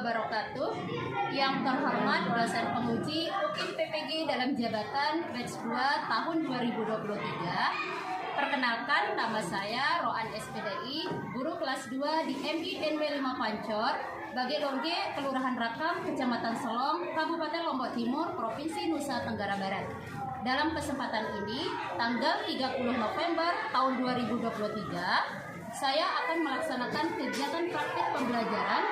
wabarakatuh. Yang terhormat dosen penguji UIN PPG dalam jabatan batch 2 tahun 2023. Perkenalkan, nama saya Roan SPDI, guru kelas 2 di MI NW 5 Pancor, Bage Longge, Kelurahan Rakam, Kecamatan Selong, Kabupaten Lombok Timur, Provinsi Nusa Tenggara Barat. Dalam kesempatan ini, tanggal 30 November tahun 2023, saya akan melaksanakan kegiatan praktik pembelajaran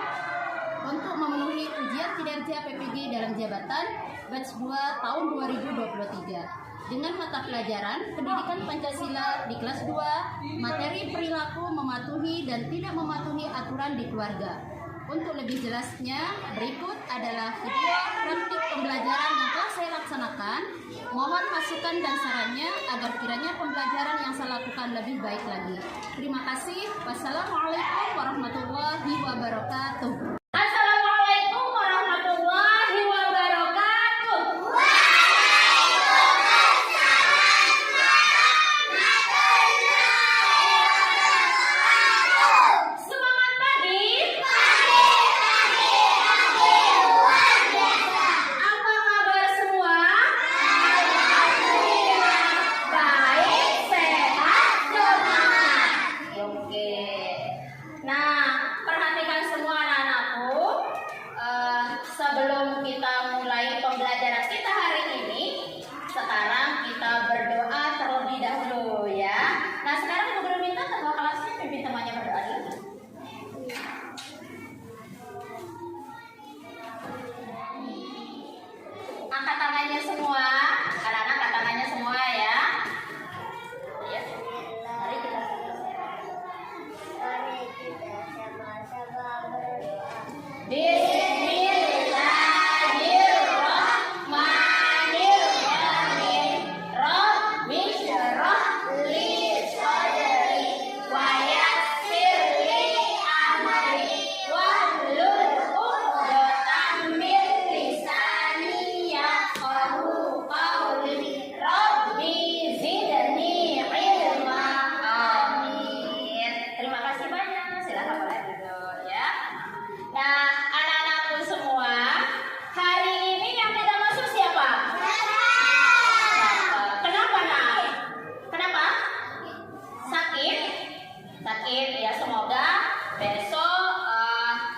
untuk memenuhi ujian kinerja PPG dalam jabatan batch 2 tahun 2023. Dengan mata pelajaran Pendidikan Pancasila di kelas 2, materi perilaku mematuhi dan tidak mematuhi aturan di keluarga. Untuk lebih jelasnya, berikut adalah video praktik pembelajaran yang telah saya laksanakan. Mohon masukan dan sarannya agar kiranya pembelajaran yang saya lakukan lebih baik lagi. Terima kasih. Wassalamualaikum warahmatullahi wabarakatuh. Assalamualaikum warahmatullahi wabarakatuh. Semangat pagi. Apa kabar semua? Baik, sehat, semangat. Oke. Nah, perhatikan semua anak-anakku. Sebelum kita mulai pembelajaran kita hari ini, sekarang kita berdoa terlebih dahulu ya. Nah, sekarang guru minta ketua kelasnya pimpin temannya berdoa dulu. Angkat tangannya semua, anak-anak angkat tangannya semua ya. Ya. Mari kita Bismillahirrahmanirrahim. Rabbi syrah li sadri wa yassir li amri wahlul 'uqdatam min lisani yafqahu qawli. Rabbi zidni ilma. Amin. Terima kasih banyak. Silakan mulai dulu ya. Nah, anak-anakku semua, hari ini yang tidak masuk siapa? Kenapa, Nak? Kenapa? Sakit? Sakit ya, semoga besok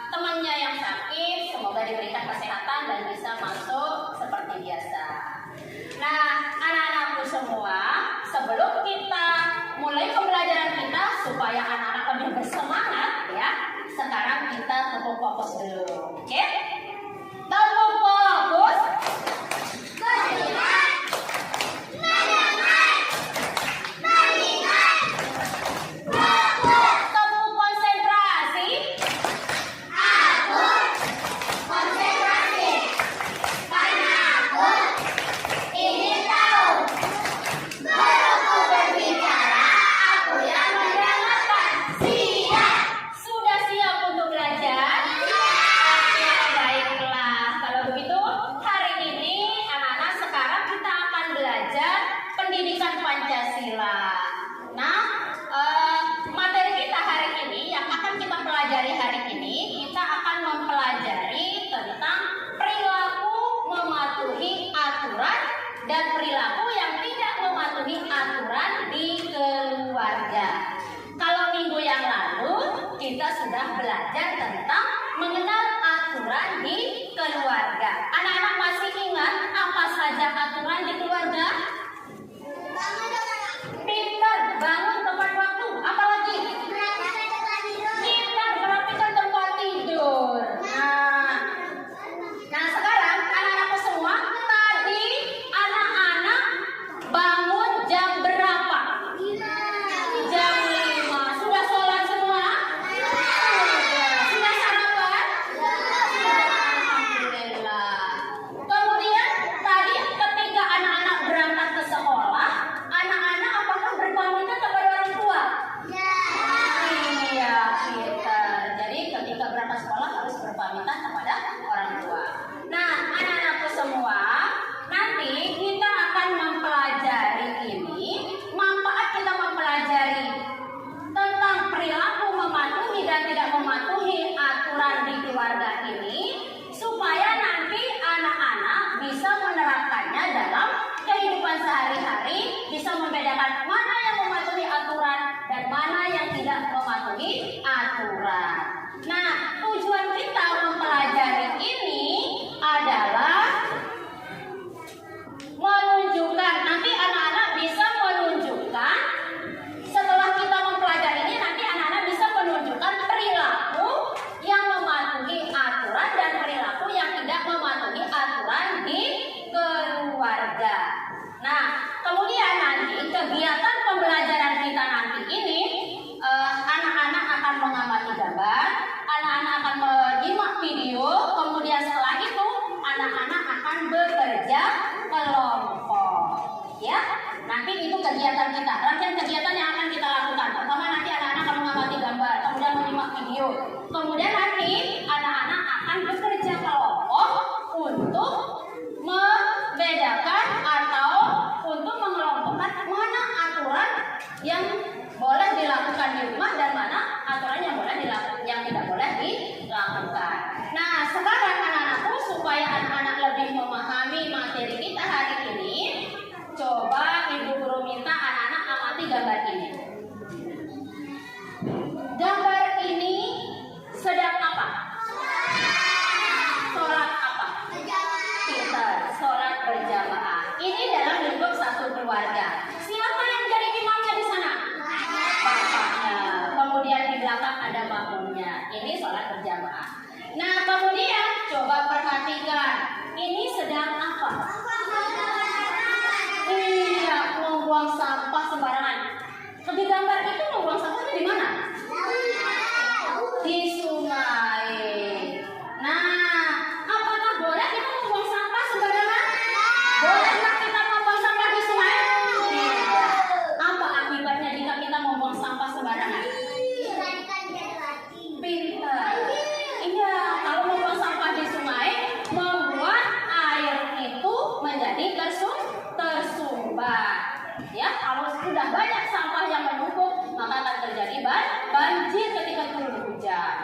temannya yang sakit semoga diberikan kesehatan dan bisa masuk seperti biasa. Nah, anak-anakku semua, sebelum kita mulai pembelajaran kita supaya anak-anak lebih bersemangat ya, sekarang kita tepuk fokus dulu. Oke? Tepuk fokus. Tepuk konsentrasi. Karena aku ingin tahu. Guruku berbicara, aku yang mendengarkan. Siap. Sudah siap untuk belajar? Oke, baiklah. Kalau begitu, hari ini anak-anak sekarang kita akan belajar pendidikan Pancasila. Nah, materi kita hari ini yang akan kita pelajari hari ini, kita akan mempelajari tentang perilaku mematuhi aturan dan perilaku yang tidak mematuhi aturan di keluarga. Kalau minggu yang lalu kita sudah belajar tentang mengenal aturan di keluarga. Anak-anak masih ingat apa saja aturan di keluarga? Pintar, bangun tepat waktu. Apalagi? Pintar, merapikan tempat tidur. Nah sekarang anak-anakku semua, tadi anak-anak bangun jam berapa? Jam 5. Sudah sholat semua? Sudah sarapan? Alhamdulillah. Kemudian tadi ketika anak-anak berangkat ke sekolah, anak-anak apakah berpamitan kepada orang tua? Iya, kita. Jadi ketika berangkat sekolah harus berpamitan kepada orang tua. Nah, anak-anakku semua, nanti kita akan mempelajari ini. Manfaat kita mempelajari tentang perilaku mematuhi dan tidak mematuhi aturan di keluarga ini akan bekerja kelompok. Ya, nanti itu kegiatan kita. Rangkaian kegiatan yang akan kita lakukan. Pertama nanti anak-anak akan mengamati gambar, kemudian menyimak video. Kemudian nanti anak-anak akan bekerja kelompok untuk membedakan atau untuk mengelompokkan mana aturan yang boleh dilakukan di rumah dan mana aturan yang boleh dilakukan, yang tidak boleh dilakukan. Nah, sekarang anak-anakku supaya anak-anak lebih memahami materi kita hari ini, coba Ibu Guru minta anak-anak amati gambar ini. Gambar ini sedang apa? Sholat apa? Pintar, sholat berjamaah. Ini dalam lingkup satu keluarga. Siapa yang jadi imamnya di sana? Bapaknya. Kemudian di belakang ada makmumnya. Ini sholat berjamaah. Nah, kemudian coba perhatikan. Ini sedang apa? Iya, membuang sampah sembarangan. Di gambar itu membuang sampahnya di mana? Di sungai. Nah, apakah boleh kita membuang sampah sembarangan? Bolehkah kita membuang sampah di sungai? Tidak. Apa akibatnya jika kita membuang sampah sembarangan? Pintar. Iya, kalau membuang sampah di sungai, membuat air itu menjadi tersumbat. Ya, kalau sudah banyak sampah yang menumpuk, maka akan terjadi banjir ketika turun hujan.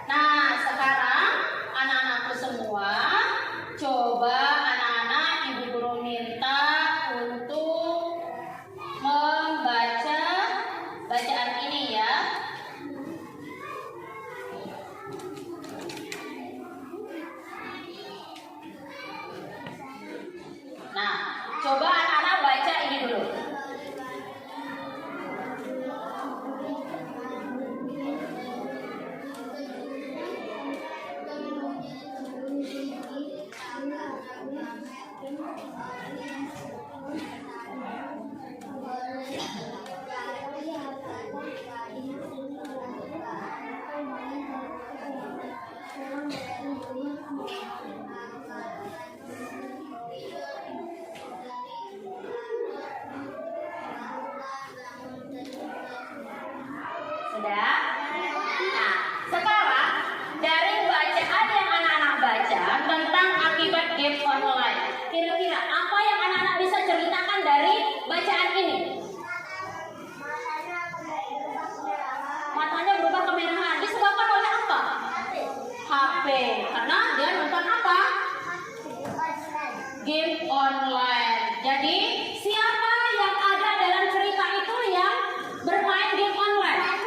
Nah, sekarang anak-anakku semua, coba anak-anak Ibu Guru minta untuk membaca bacaan ini ya. Nah, coba anak-anak baca ini dulu. Sudah? Nah, sekarang dari bacaan yang anak-anak baca tentang akibat game online, kira-kira apa yang anak-anak bisa ceritakan dari bacaan ini? Matanya berubah kemerahan. Disebabkan oleh apa? HP. Karena dia nonton apa? Game online. Jadi siapa yang ada dalam cerita itu yang bermain game online?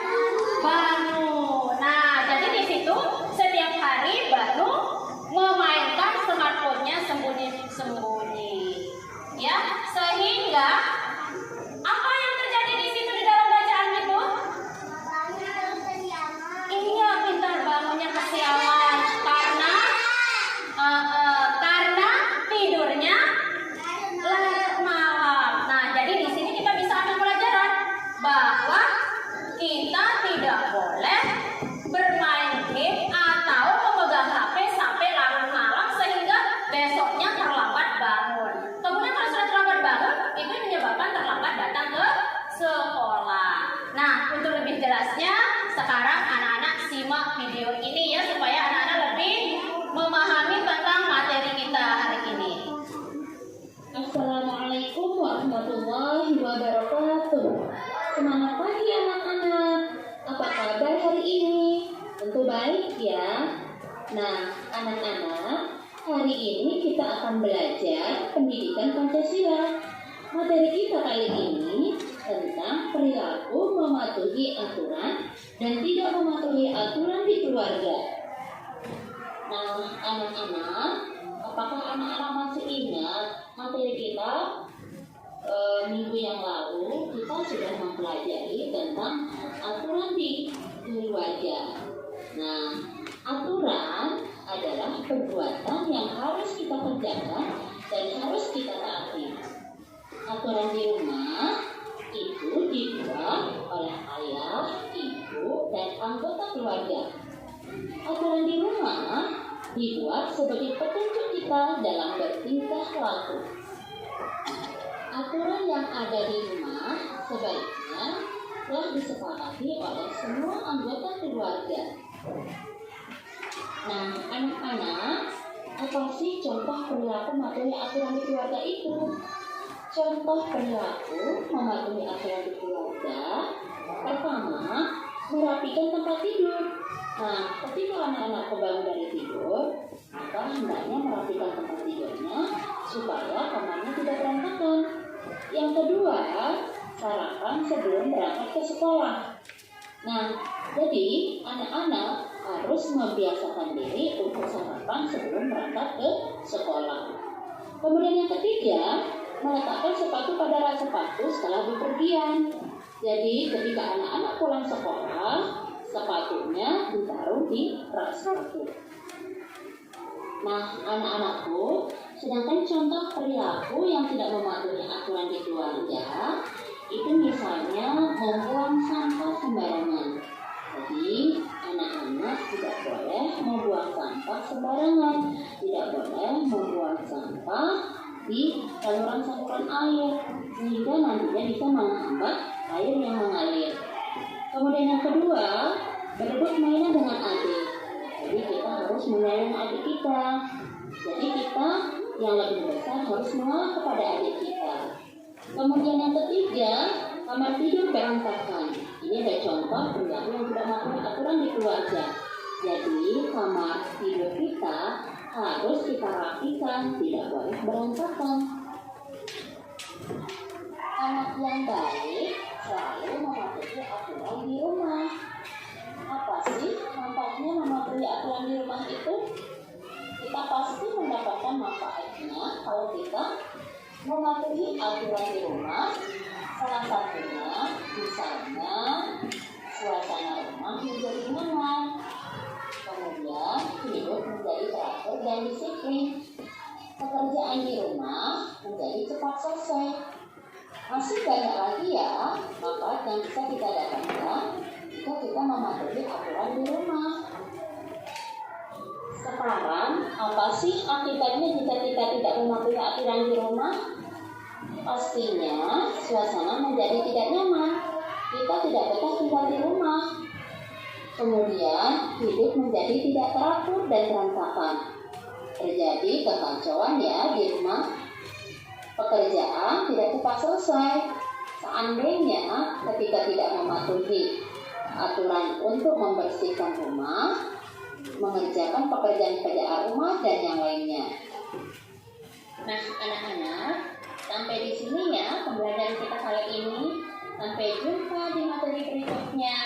Banu. Nah, jadi di situ setiap hari Banu memainkan smartphone-nya sembunyi-sembunyi. Ya, sehingga apa yang terjadi di situ di dalam bacaan itu? Iya, pintar, bangunnya kesiangan karena tidurnya malam. Nah, jadi di sini kita bisa ambil pelajaran bahwa kita tidak boleh bermain game atau memegang HP sampai larut malam sehingga besoknya terlambat bangun. Kemudian kalau sudah terlambat bangun, itu menyebabkan terlambat datang ke sekolah. Nah, untuk lebih jelasnya, sekarang anak-anak simak video ini ya supaya anak-anak lebih memahami tentang materi kita hari ini. Assalamualaikum warahmatullahi wabarakatuh. Semangat pagi anak-anak. Apa kabar hari ini? Tentu baik ya. Nah, anak-anak, hari ini kita akan belajar pendidikan Pancasila. Materi kita kali ini tentang perilaku mematuhi aturan dan tidak mematuhi aturan di keluarga. Nah, anak-anak, apakah anak-anak masih ingat materi kita minggu yang lalu? Kita sudah mempelajari tentang aturan di keluarga. Nah, aturan adalah perbuatan yang harus kita kerjakan dan harus kita taati. Aturan di rumah itu dibuat oleh ayah, ibu, dan anggota keluarga. Aturan di rumah dibuat sebagai petunjuk di kita dalam bertingkah laku. Aturan yang ada di rumah sebaiknya telah disepakati oleh semua anggota keluarga. Nah, anak-anak, apa sih contoh perilaku mematuhi aturan di keluarga itu? Contoh perilaku mematuhi aturan di keluarga, pertama, merapikan tempat tidur. Nah, ketika anak-anak bangun dari tidur, maka hendaknya merapikan tempat tidurnya supaya kamarnya tidak berantakan. Yang kedua, sarapan sebelum berangkat ke sekolah. Nah, jadi anak-anak harus membiasakan diri untuk sarapan sebelum berangkat ke sekolah. Kemudian yang ketiga, meletakkan sepatu pada rak sepatu setelah bepergian. Jadi ketika anak-anak pulang sekolah, sepatunya ditaruh di rak sepatu. Nah, anak-anakku, sedangkan contoh perilaku yang tidak mematuhi aturan di keluarga itu misalnya membuang sampah sembarangan. Jadi, anak-anak tidak boleh membuang sampah sembarangan, tidak boleh membuang sampah di saluran-saluran air, sehingga nantinya bisa menghambat air yang mengalir. Kemudian yang kedua, berebut mainan dengan adik. Jadi kita harus menyayangi adik kita. Jadi kita yang lebih besar harus mengalah kepada adik kita. Kemudian yang ketiga, kamar tidur berantakan. Ini ada contoh perilaku yang tidak mematuhi aturan di keluarga. Jadi kamar tidur kita harus kita rapikan, tidak boleh berantakan. Anak yang baik selalu mematuhi aturan di rumah. Apa sih manfaatnya mematuhi aturan di rumah itu? Kita pasti mendapatkan manfaatnya kalau kita mematuhi aturan di rumah. Salah satunya misalnya suasana rumah menjadi nyaman, kemudian hidup menjadi teratur dan disiplin, pekerjaan di rumah menjadi cepat selesai. Masih banyak lagi ya manfaat yang bisa kita dapatkan jika kita mematuhi aturan di rumah. Sekarang, apa sih akibatnya jika kita tidak mematuhi aturan di rumah? Pastinya suasana menjadi tidak nyaman. Kita tidak betah tinggal di rumah. Kemudian hidup menjadi tidak teratur dan berantakan. Terjadi kekacauan ya di rumah. Pekerjaan tidak cepat selesai. Seandainya ketika tidak mematuhi aturan untuk membersihkan rumah, mengerjakan pekerjaan-pekerjaan rumah dan yang lainnya. Nah, anak-anak, sampai di sini ya pembelajaran kita kali ini. Sampai jumpa di materi berikutnya.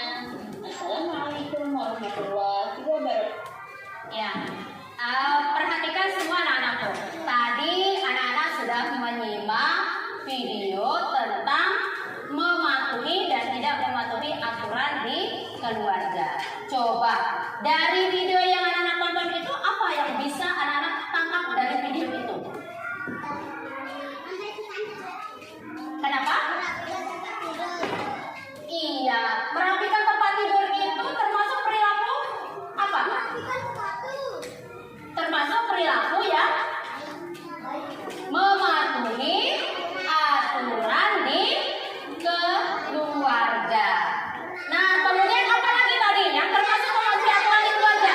Assalamualaikum warahmatullahi wabarakatuh. Ya, perhatikan semua anak-anakku. Tadi anak-anak sudah menyimak video tentang mematuhi dan tidak mematuhi aturan di keluarga. Coba dari video yang anak-anak tonton itu apa yang bisa anak-anak tangkap dari video itu? Kenapa? Iya, merapikan tempat tidur itu termasuk perilaku apa? Termasuk perilaku ya mematuhi aturan di keluarga. Nah, kemudian apa lagi tadi yang termasuk mematuhi aturan di keluarga?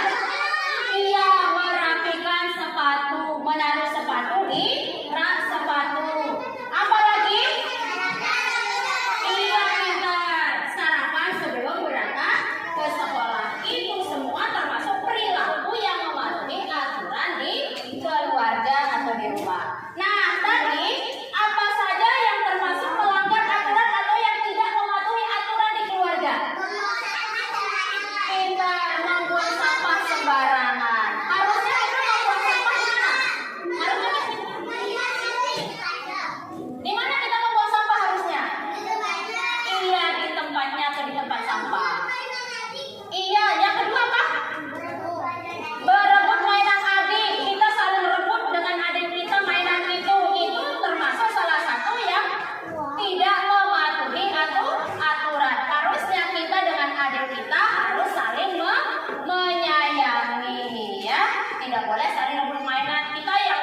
Iya, merapikan sepatu, menaruh sepatu di rak sepatu. Apa lagi? Iya, kita sarapan sebelum berangkat ke sekolah. Itu semua termasuk perilaku yang mematuhi aturan di keluarga atau di rumah. Nah, tadi apa saja yang termasuk melanggar aturan atau yang tidak mematuhi aturan di keluarga? Kita membuang sampah sembarangan. Harusnya kita membuang sampah di mana? Harusnya di mana kita membuang sampah harusnya? Iya, di tempatnya atau di tempat sampah. Iya, yang kedua apa? Berebut mainan adik. Kita saling rebut dengan adik kita mainan itu. Itu termasuk salah satu yang tidak mematuhi aturan. Harusnya kita dengan adik kita harus saling menyayangi ya. Tidak boleh saling rebut mainan. Kita yang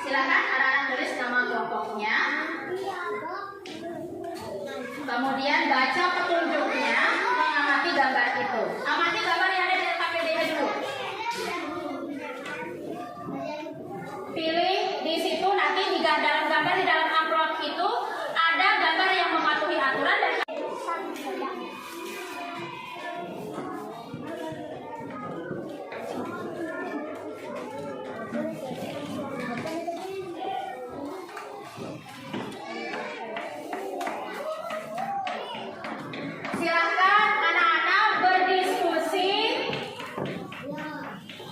Silakan anak-anak tulis nama kelompoknya. Kemudian baca petunjuknya, mengamati gambar itu. Amati gambar yang ada di KPD-nya dulu. Pilih di situ nanti di dalam gambar di dalam amplop itu ada gambar yang mematuhi aturan dan silahkan anak-anak berdiskusi,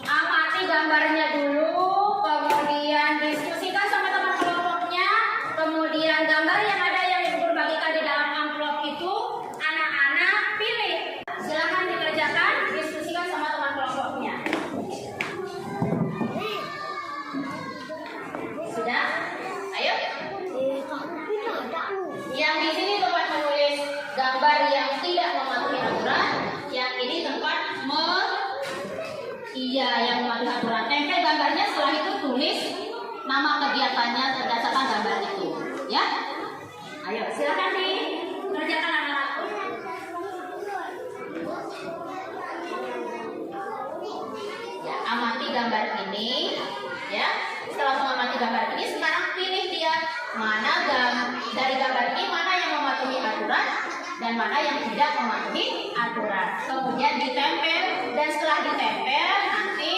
amati gambarnya dulu, kemudian diskusikan sama teman kelompoknya, kemudian gambar yang ada yang dibagikan di dalam amplop itu anak-anak pilih. Silahkan dikerjakan, diskusikan sama teman kelompoknya. Sudah? Ayo. Yang di sini tempat menulis gambar yang tidak mematuhi aturan, yang ini tempat yang mematuhi aturan. Tempel gambarnya, setelah itu tulis nama kegiatannya berdasarkan gambar itu, ya. Ayo, silakan dikerjakan anak-anak. Ya, amati gambar ini, ya. Setelah mengamati gambar ini, sekarang pilih dia mana dari gambar ini mana yang mematuhi aturan dan mana yang tidak mematuhi aturan. Kemudian ditempel, dan setelah ditempel nanti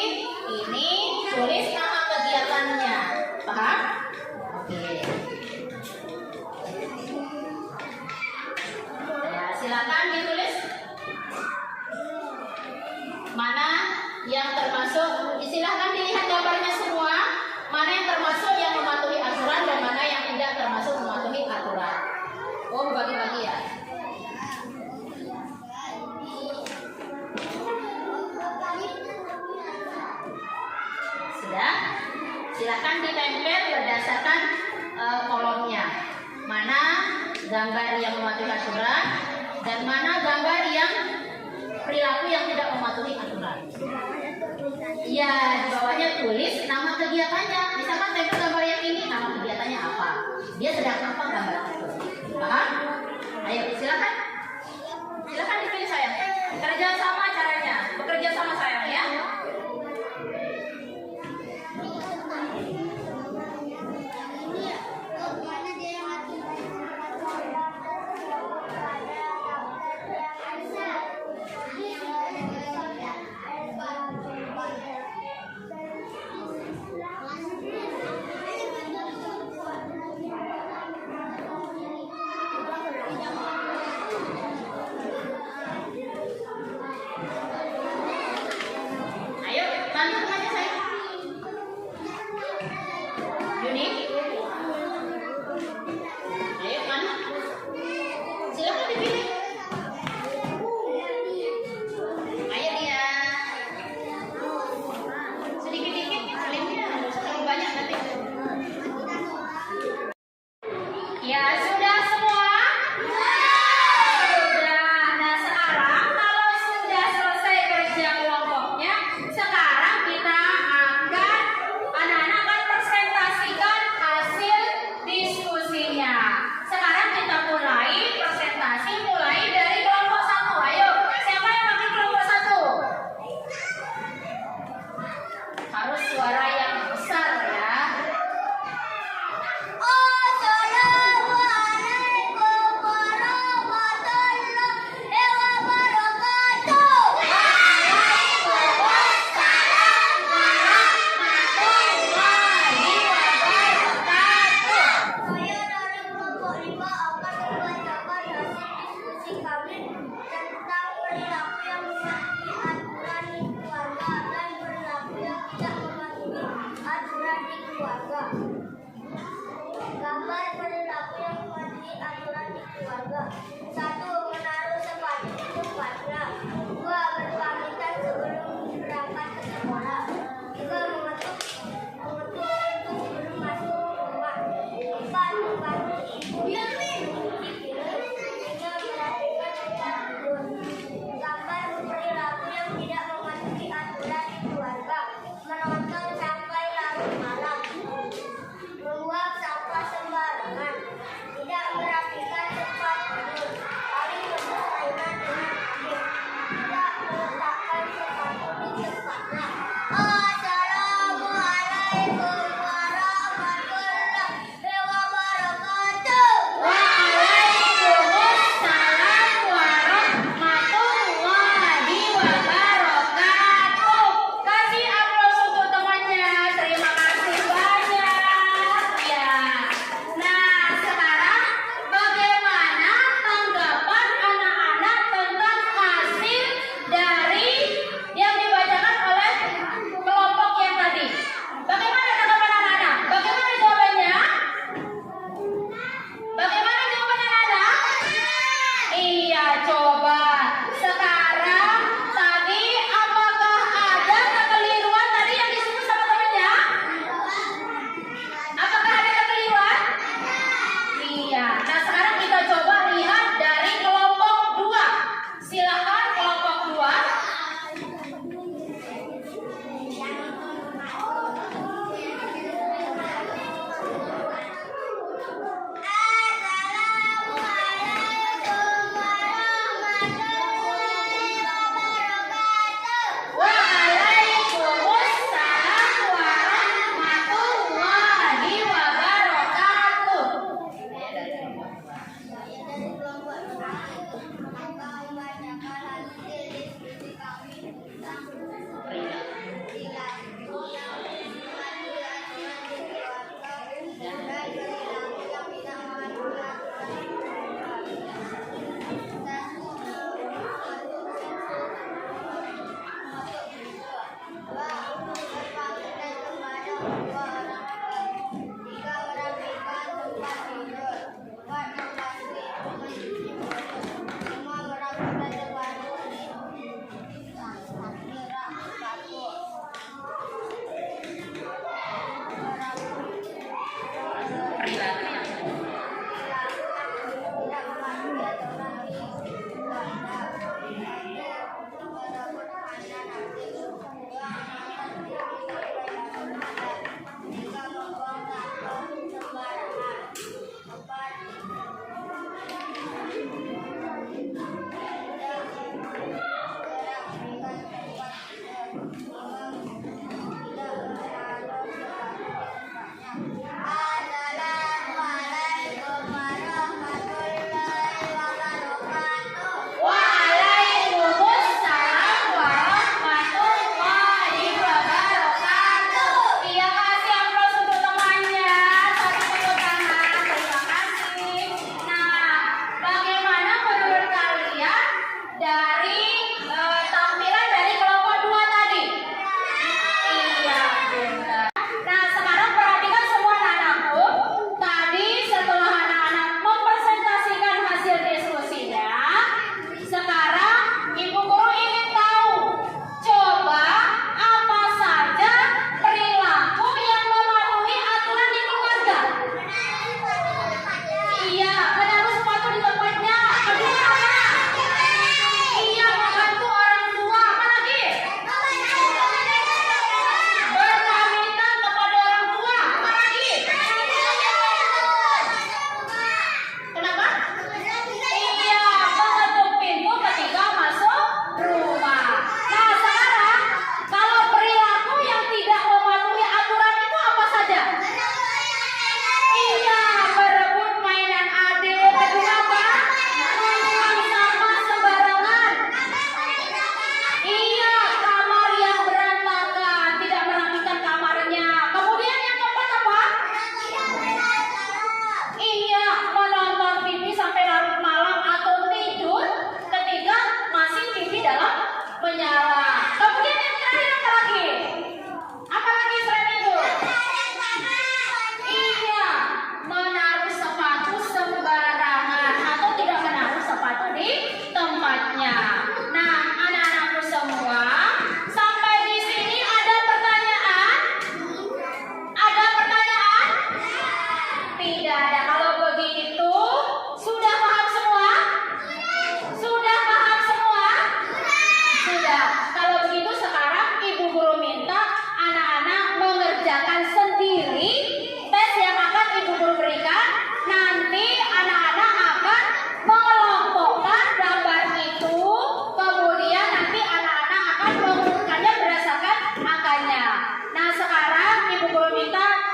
ini tulis nama kegiatannya. Paham? Oke. Ya, silakan ditulis mana yang termasuk. Silahkan dilihat gambarnya semua, mana yang termasuk yang mematuhi aturan dan mana yang tidak termasuk mematuhi aturan. Oh, bagi-bagi ya. Sudah? Silakan ditempel berdasarkan kolomnya. Mana gambar yang mematuhi aturan dan mana gambar yang perilaku yang tidak mematuhi aturan. Ya, di bawahnya tulis nama kegiatannya. Misalkan tempel gambar yang ini, nama kegiatannya apa? Dia sedang apa gambar itu? Paham? Ayo, silakan. Silakan dipilih sayang. Kerja sama caranya. Bekerja sama sayang ya.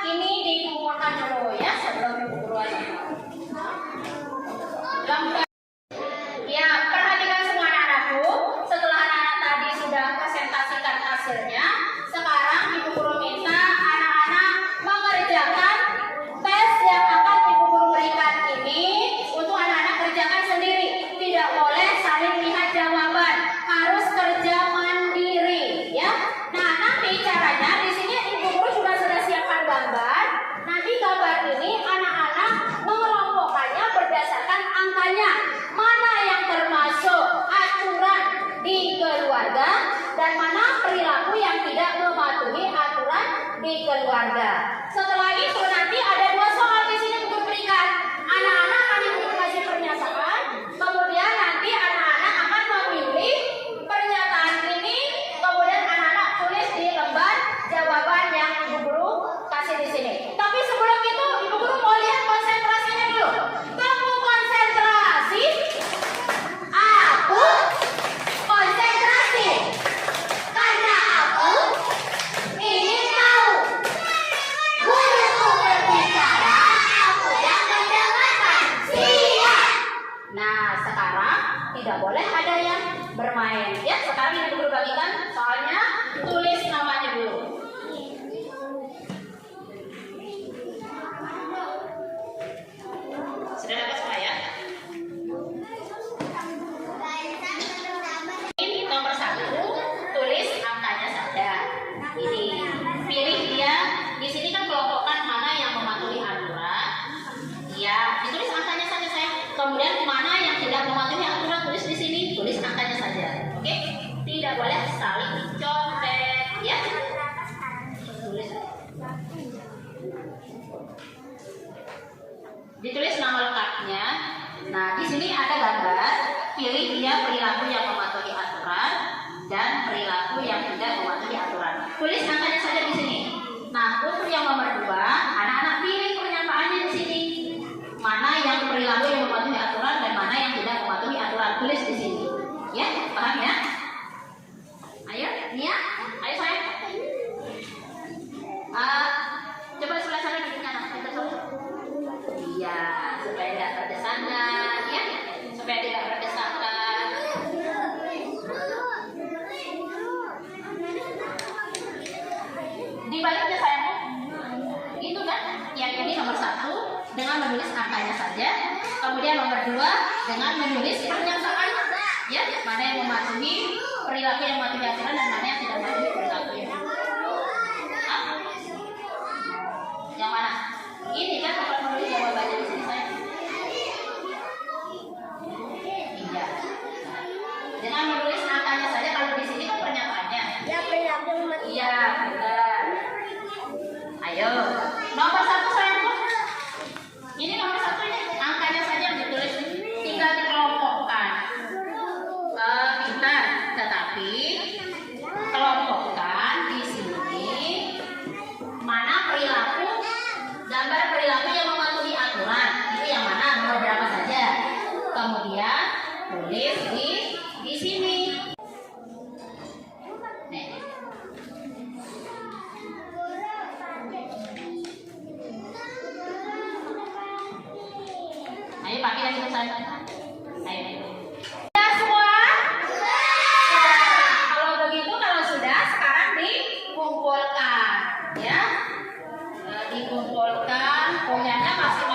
ini dikumpulkan dulu ya sebelum Ibu Guru aja. Ya, perhatikan semua anak-anakku. Setelah anak-anak tadi sudah presentasikan hasilnya, sekarang Ibu Guru minta anak-anak mengerjakan tes yang akan Ibu Guru berikan ini untuk anak-anak kerjakan sendiri. Tidak boleh saling lihat jawaban, harus kerja mandiri, ya. Nah, nanti caranya di sini Ibu Guru sudah siapkan gambar. Nanti gambar ini anak-anak mengelompokkannya berdasarkan angkanya. Mana yang termasuk aturan di keluarga dan mana perilaku yang tidak mematuhi aturan di keluarga. Setelah itu nanti ada 2 soal di sini untuk berikan. Anak-anak akan Ibu kasih pernyataan, kemudian nanti anak-anak akan memilih pernyataan ini, kemudian anak-anak tulis di lembar jawaban yang Ibu Guru kasih di sini. Tapi sebelum itu Ibu Guru mau lihat konsentrasinya dulu. Kamu konsentrasi, aku konsentrasi. Karena aku ingin tahu. Guruku berbicara, aku yang mendengarkan. Siap. Nah, sekarang tidak boleh ada yang bermain. Ya, sekarang Ibu Guru bagikan soalnya, tulis namanya dulu. Sudah dapat semua ya? Ini nomor 1, tulis angkanya saja. Ini pilih dia. Di sini kan kelompokkan mana yang mematuhi aturan. Ya, ditulis angkanya saja saya. Kemudian mana yang tidak mematuhi aturan tulis di sini, tulis angkanya saja. Oke? Tidak boleh saling contek, ya. Tulis. Ditulis nama lengkapnya. Nah, di sini ada gambar. Pilih dia perilaku yang mematuhi aturan dan perilaku yang tidak mematuhi aturan. Tulis angkanya saja di sini. Nah, untuk yang nomor 2, anak-anak pilih pernyataannya di sini. Mana yang perilaku yang mematuhi aturan dan mana yang tidak mematuhi aturan. Tulis di sini. Ya, paham ya? Ayo, Nia. Ayo sayang. Coba sebelah sana duduknya anak. Iya, supaya tidak terdesakan, ya, supaya tidak terdesakan. Dibaliknya sayangku, itu kan? Yang ini nomor 1 dengan menulis angkanya saja, kemudian nomor 2 dengan menulis pernyataan, ya, mana yang mematuhi perilaku yang mematuhi aturan dan mana yang tidak mematuhi perilaku yang yang mana? Ini kan tempat menulis jawabannya di sini saya. Iya. Dengan menulis angkanya saja, kalau di sini kan pernyataannya. Ya, perilaku. Iya, benar. Ayo, nomor 1 sayangku. Ini nomor 1 ini angkanya saja yang ditulis, tinggal dikelompokkan. Pintar, tetapi kelompokkan di sini mana perilaku. Gambar perilaku yang mematuhi aturan itu yang mana, nomor berapa saja. Kemudian tulis di sini. Nih. Ayo pakai lagi saya. Ayo. Sudah semua? Sudah. Kalau begitu, kalau sudah, sekarang dikumpulkan, ya. Dikumpulkan punyanya masing-masing.